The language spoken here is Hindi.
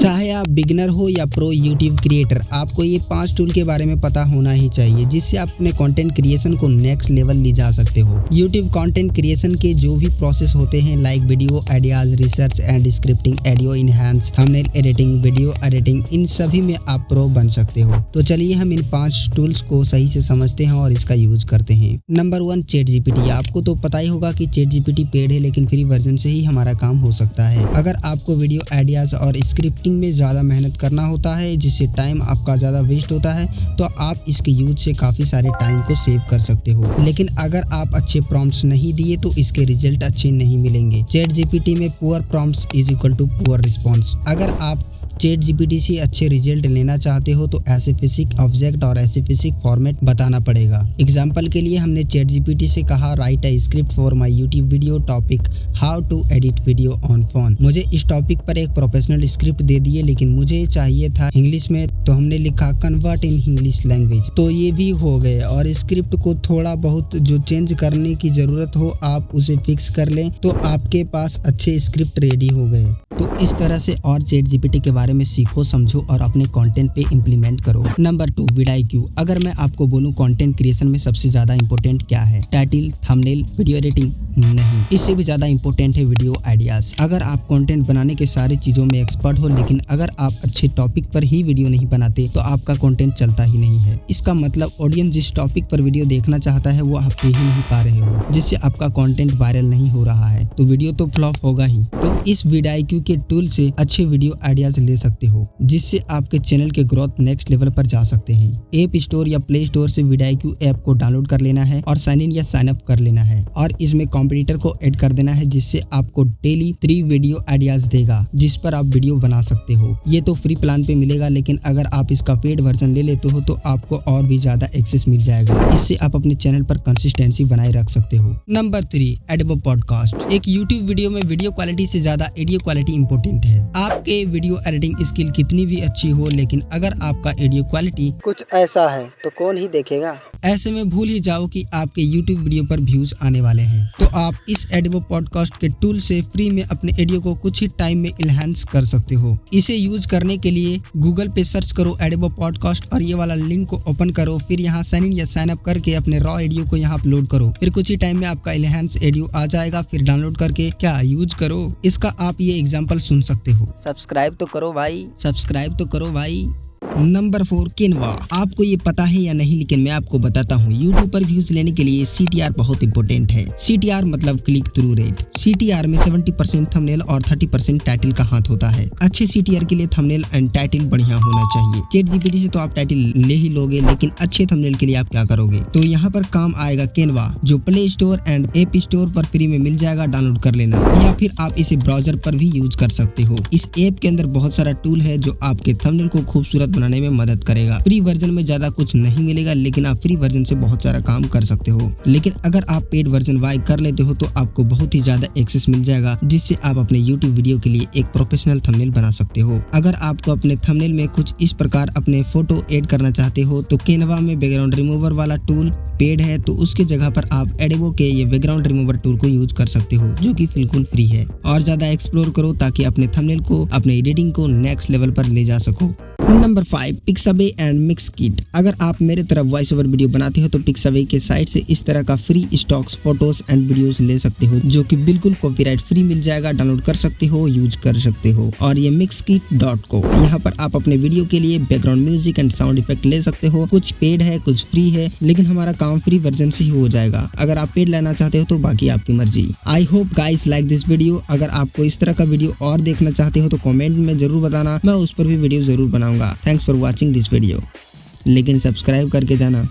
चाहे आप बिगिनर हो या प्रो यूट्यूब क्रिएटर, आपको ये 5 टूल के बारे में पता होना ही चाहिए, जिससे आप अपने कंटेंट क्रिएशन को नेक्स्ट लेवल ले जा सकते हो। यूट्यूब कंटेंट क्रिएशन के जो भी प्रोसेस होते हैं like video ideas, research and scripting, audio enhance, thumbnail editing, video editing, इन सभी में आप प्रो बन सकते हो। तो चलिए हम इन 5 टूल्स को सही से समझते हैं और इसका यूज करते हैं। Number 1, chat GPT. आपको तो पता ही होगा कि चैट जीपीटी पेड है, लेकिन फ्री वर्जन से ही हमारा काम हो सकता है। अगर आपको वीडियो आइडियाज और स्क्रिप्टिंग में ज्यादा मेहनत करना होता है, जिससे टाइम आपका ज्यादा वेस्ट होता है, तो आप इसके यूज से काफी सारे टाइम को सेव कर सकते हो। लेकिन अगर आप अच्छे प्रॉम्प्ट्स नहीं दिए तो इसके रिजल्ट अच्छे नहीं मिलेंगे। चैट जीपीटी में poor prompts is equal to poor response. अगर आप चैट जीपीटी से अच्छे रिजल्ट लेना चाहते हो तो ऐसे फिजिक ऑब्जेक्ट और ऐसे फिजिक फॉर्मेट बताना पड़ेगा। एग्जाम्पल के लिए हमने चैट जीपीटी से कहा write a script for my YouTube video topic how to edit video on phone. मुझे इस टॉपिक पर एक प्रोफेशनल स्क्रिप्ट दे दिए, लेकिन मुझे चाहिए था इंग्लिश में, तो हमने लिखा कन्वर्ट इन इंग्लिश लैंग्वेज। तो ये भी हो गए। और स्क्रिप्ट को थोड़ा बहुत जो चेंज करने की जरूरत हो आप उसे फिक्स कर लें, तो आपके पास अच्छे स्क्रिप्ट रेडी हो गए। तो इस तरह से और चैट जीपीटी के बारे में सीखो, समझो और अपने कंटेंट पे इम्प्लीमेंट करो। Number 2, vidIQ। अगर मैं आपको बोलूं कंटेंट क्रिएशन में सबसे ज्यादा इंपॉर्टेंट क्या है, टाइटल, थंबनेल, वीडियो एडिटिंग? नहीं, इससे भी ज्यादा इंपॉर्टेंट है वीडियो आइडियाज। अगर आप कंटेंट बनाने के सारी चीजों में एक्सपर्ट हो, लेकिन अगर आप अच्छे टॉपिक पर ही वीडियो नहीं बनाते तो आपका कंटेंट चलता ही नहीं है। इसका मतलब ऑडियंस जिस टॉपिक पर वीडियो देखना चाहता है वो आप दे ही नहीं पा रहे हो, जिससे आपका कंटेंट वायरल नहीं हो रहा है, तो वीडियो तो फ्लॉप होगा ही। तो इस vidIQ के टूल से अच्छे वीडियो आइडियाज ले सकते हो, जिससे आपके चैनल के ग्रोथ नेक्स्ट लेवल पर जा सकते हैं। ऐप स्टोर या प्ले स्टोर से vidIQ ऐप को डाउनलोड कर लेना है और साइन इन या साइन अप कर लेना है, और इसमें कॉम्पिटिटर को ऐड कर देना है, जिससे आपको डेली 3 वीडियो आइडियाज देगा, जिस पर आप वीडियो बना सकते हो। ये तो फ्री प्लान पे मिलेगा, लेकिन अगर आप इसका पेड वर्जन ले लेते हो तो आपको और भी ज्यादा एक्सेस मिल जाएगा। इससे आप अपने चैनल पर कंसिस्टेंसी बनाए रख सकते हो। Number 3, Adobe podcast. एक यूट्यूब वीडियो में वीडियो क्वालिटी से ज्यादा ऑडियो क्वालिटी इंपॉर्टेंट है। आपके वीडियो एडिटिंग स्किल कितनी भी अच्छी हो, लेकिन अगर आपका ऑडियो क्वालिटी कुछ ऐसा है तो कौन ही देखेगा। ऐसे में भूल ही जाओ कि आपके YouTube वीडियो पर व्यूज आने वाले हैं। तो आप इस एडोबे पॉडकास्ट के टूल से फ्री में अपने ऑडियो को कुछ ही टाइम में इनहैंस कर सकते हो। इसे यूज करने के लिए गूगल पे सर्च करो एडोबे पॉडकास्ट और ये वाला लिंक को ओपन करो, फिर यहाँ साइन इन या साइन अप करके अपने रॉ ऑडियो को यहाँ अपलोड करो। फिर कुछ ही टाइम में आपका इनहैंस ऑडियो आ जाएगा। फिर डाउनलोड करके क्या यूज करो। इसका आप ये एग्जाम्पल सुन सकते हो। सब्सक्राइब तो करो भाई। Number 4, Canva. आपको ये पता है या नहीं, लेकिन मैं आपको बताता हूँ। यूट्यूब पर व्यूज लेने के लिए CTR बहुत इंपॉर्टेंट है। CTR मतलब क्लिक थ्रू रेट। CTR में 70% थंबनेल और 30% टाइटल का हाथ होता है। अच्छे CTR के लिए थंबनेल एंड टाइटल बढ़िया होना चाहिए। चैट जीपीटी से तो आप टाइटल ले ही लोगे, लेकिन अच्छे थंबनेल के लिए आप क्या करोगे, तो यहाँ पर काम आएगा कैनवा, जो play store and app store पर फ्री में मिल जाएगा। डाउनलोड कर लेना, या फिर आप इसे ब्राउजर पर भी यूज कर सकते हो। इस ऐप के अंदर बहुत सारा टूल है जो आपके थंबनेल को खूबसूरत बनाने में मदद करेगा। फ्री वर्जन में ज्यादा कुछ नहीं मिलेगा, लेकिन आप फ्री वर्जन से बहुत सारा काम कर सकते हो। लेकिन अगर आप पेड वर्जन बाय कर लेते हो तो आपको बहुत ही ज्यादा एक्सेस मिल जाएगा, जिससे आप अपने यूट्यूब वीडियो के लिए एक प्रोफेशनल थंबनेल बना सकते हो। अगर आपको अपने थंबनेल में कुछ इस प्रकार अपने फोटो ऐड करना चाहते हो तो कैनवा में बैकग्राउंड रिमूवर वाला टूल पेड है, तो उसके जगह पर आप एडोबे के ये बैकग्राउंड रिमूवर टूल को यूज कर सकते हो, जो कि बिल्कुल फ्री है। और ज्यादा एक्सप्लोर करो ताकि अपने थंबनेल को, अपने एडिटिंग को नेक्स्ट लेवल पर ले जा सको। Number 5, Pixabay and Mixkit. अगर आप मेरे तरफ वॉइस ओवर वीडियो बनाते हो तो पिक्साबे के साइट से इस तरह का free stocks photos and videos ले सकते हो, जो कि बिल्कुल कॉपीराइट फ्री मिल जाएगा। डाउनलोड कर सकते हो, यूज कर सकते हो। और ये mixkit.co, यहाँ पर आप अपने वीडियो के लिए background music and sound effect ले सकते हो। कुछ पेड है, कुछ फ्री है, लेकिन हमारा काम फ्री वर्जन से ही हो जाएगा। अगर आप पेड लेना चाहते हो तो बाकी आपकी मर्जी। I hope guys like this video. अगर आपको इस तरह का वीडियो और देखना चाहते हो तो कमेंट में जरूर बताना, मैं उस पर भी वीडियो जरूर बनाऊंगा। Thanks for watching this video, लेकिन सब्सक्राइब करके जाना।